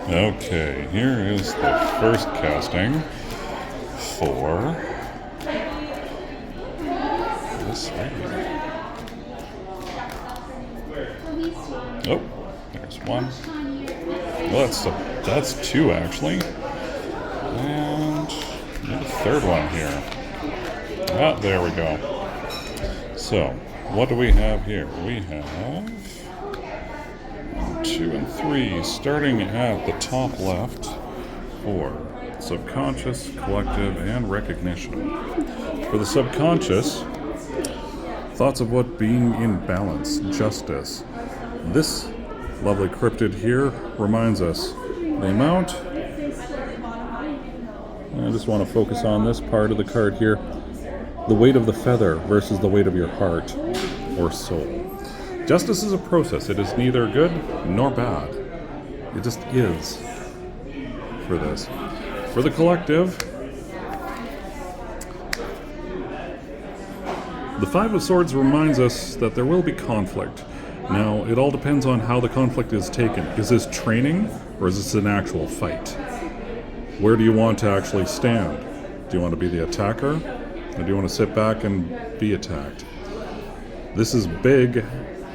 Okay, here is the first casting for this reading. Oh, there's one. Well, that's two actually, and the third one here. Ah, there we go. So, what do we have here? We have 2 and 3, starting at the top left for subconscious, collective, and recognition. For the subconscious, thoughts of what being in balance, justice. This lovely cryptid here reminds us the amount. I just want to focus on this part of the card here. The weight of the feather versus the weight of your heart or soul. Justice is a process. It is neither good nor bad. It just is for this. For the collective, the Five of Swords reminds us that there will be conflict. Now, it all depends on how the conflict is taken. Is this training or is this an actual fight? Where do you want to actually stand? Do you want to be the attacker or do you want to sit back and be attacked? This is big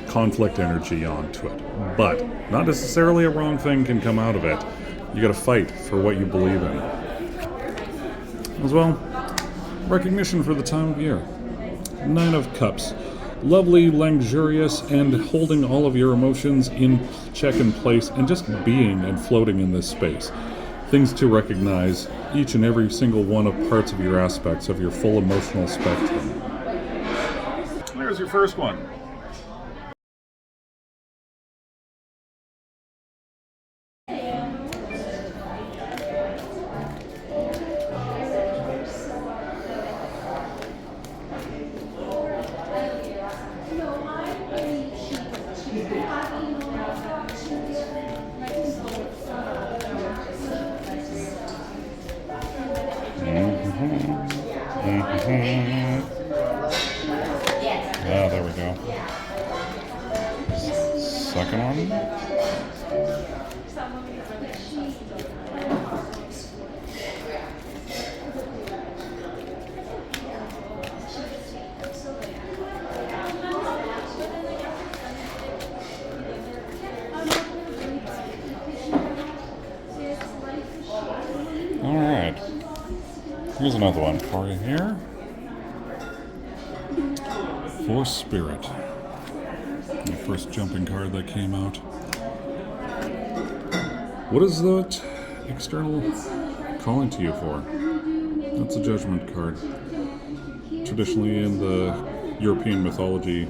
conflict energy onto it, but not necessarily a wrong thing can come out of it. You gotta fight for what you believe in. As well, recognition for the time of year. 9 of Cups. Lovely, luxurious, and holding all of your emotions in check and place and just being and floating in this space. Things to recognize, each and every single one of parts of your aspects of your full emotional spectrum. There's your first one. Ah, there we go. Second one. All right. Here's another one for you here. For Spirit. The first jumping card that came out. What is that external calling to you for? That's a judgment card. Traditionally in the European mythology,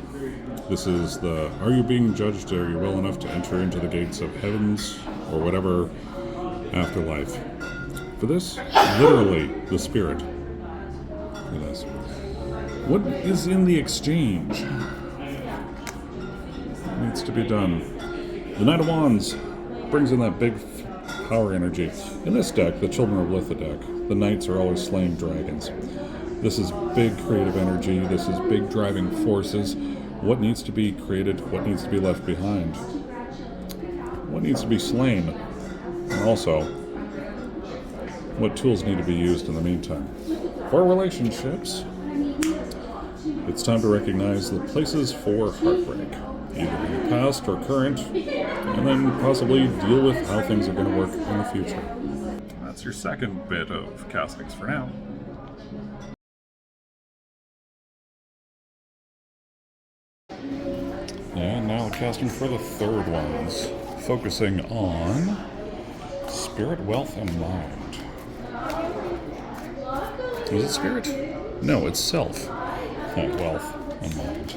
this is the, are you being judged? Are you well enough to enter into the gates of heavens or whatever afterlife? For this, literally the spirit. For this. What is in the exchange? Needs to be done. The Knight of Wands brings in that big power energy. In this deck, the Children of Litha deck, the knights are always slaying dragons. This is big creative energy. This is big driving forces. What needs to be created? What needs to be left behind? What needs to be slain? And also, what tools need to be used in the meantime? For relationships, it's time to recognize the places for heartbreak, either in the past or current, and then possibly deal with how things are going to work in the future. That's your second bit of castings for now. And now the casting for the third ones, focusing on spirit, wealth, and mind. Was it spirit? No, it's self. Wealth and mind.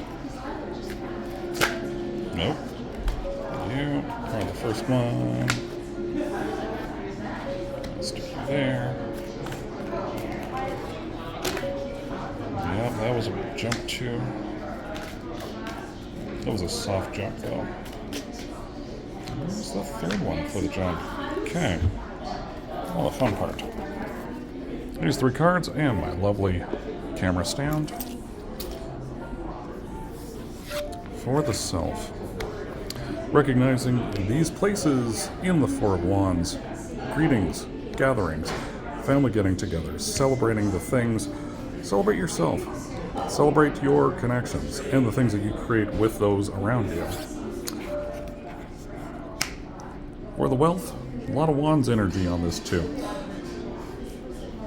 Nope. You are the first one. Stick you there. Yep, that was a jump too. That was a soft jump though. Where's the third one for the jump? Okay. Well, the fun part. Here's 3 cards and my lovely camera stand. For the self. recognizing these places in the Four of Wands, greetings, gatherings, family getting together, celebrating the things, celebrate yourself, celebrate your connections and the things that you create with those around you. Or the wealth, a lot of Wands energy on this too.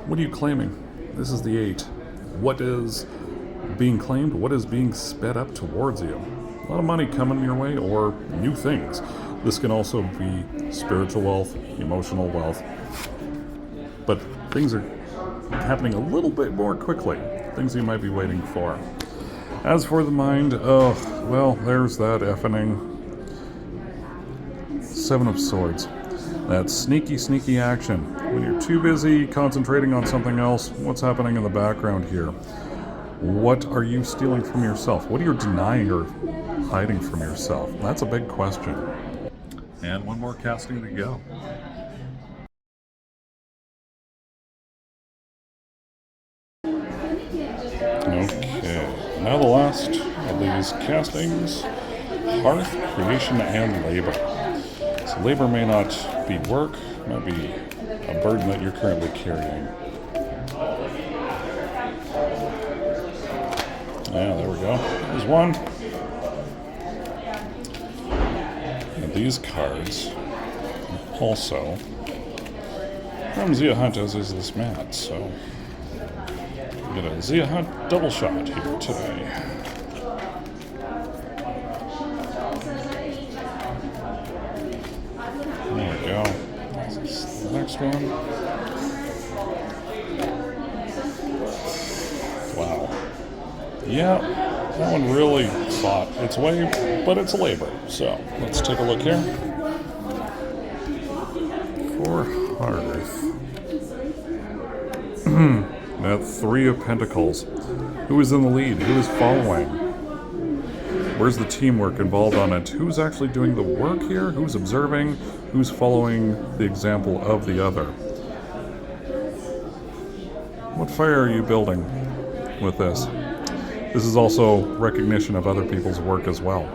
What are you claiming? This is the 8. What is being claimed? What is being sped up towards you? A lot of money coming your way or new things. This can also be spiritual wealth, emotional wealth. But things are happening a little bit more quickly. Things you might be waiting for. As for the mind, oh, well, there's that effing 7 of Swords. That sneaky action. When you're too busy concentrating on something else, what's happening in the background here? What are you stealing from yourself? What are you denying or hiding from yourself? That's a big question. And one more casting to go. Okay, now the last of these castings, Hearth, Creation, and Labor. So labor may not be work, it might be a burden that you're currently carrying. Yeah, there we go. There's one. And these cards also from Zia Hunt, as is this mat, so we get a Zia Hunt double shot here today. There we go. This is the next one. Wow. Yeah, that one really fought its way, but it's labor. So let's take a look here. For Hearth. That 3 of Pentacles. Who is in the lead? Who is following? Where's the teamwork involved on it? Who's actually doing the work here? Who's observing? Who's following the example of the other? What fire are you building with this? This is also recognition of other people's work as well.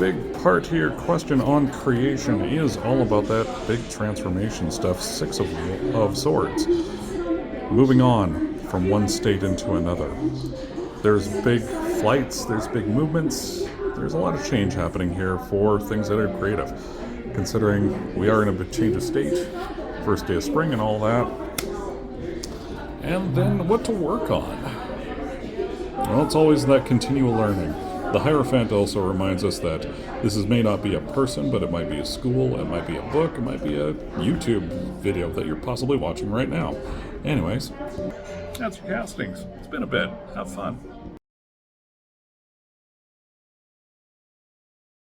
Big part here, question on creation, is all about that big transformation stuff. 6 of Swords. Moving on from one state into another. There's big flights, there's big movements, there's a lot of change happening here for things that are creative. Considering we are in a big change of state, first day of spring and all that. And then what to work on. Well, it's always that continual learning. The Hierophant also reminds us that this may not be a person, but it might be a school, it might be a book, it might be a YouTube video that you're possibly watching right now. Anyways, that's your castings. It's been a bit. Have fun.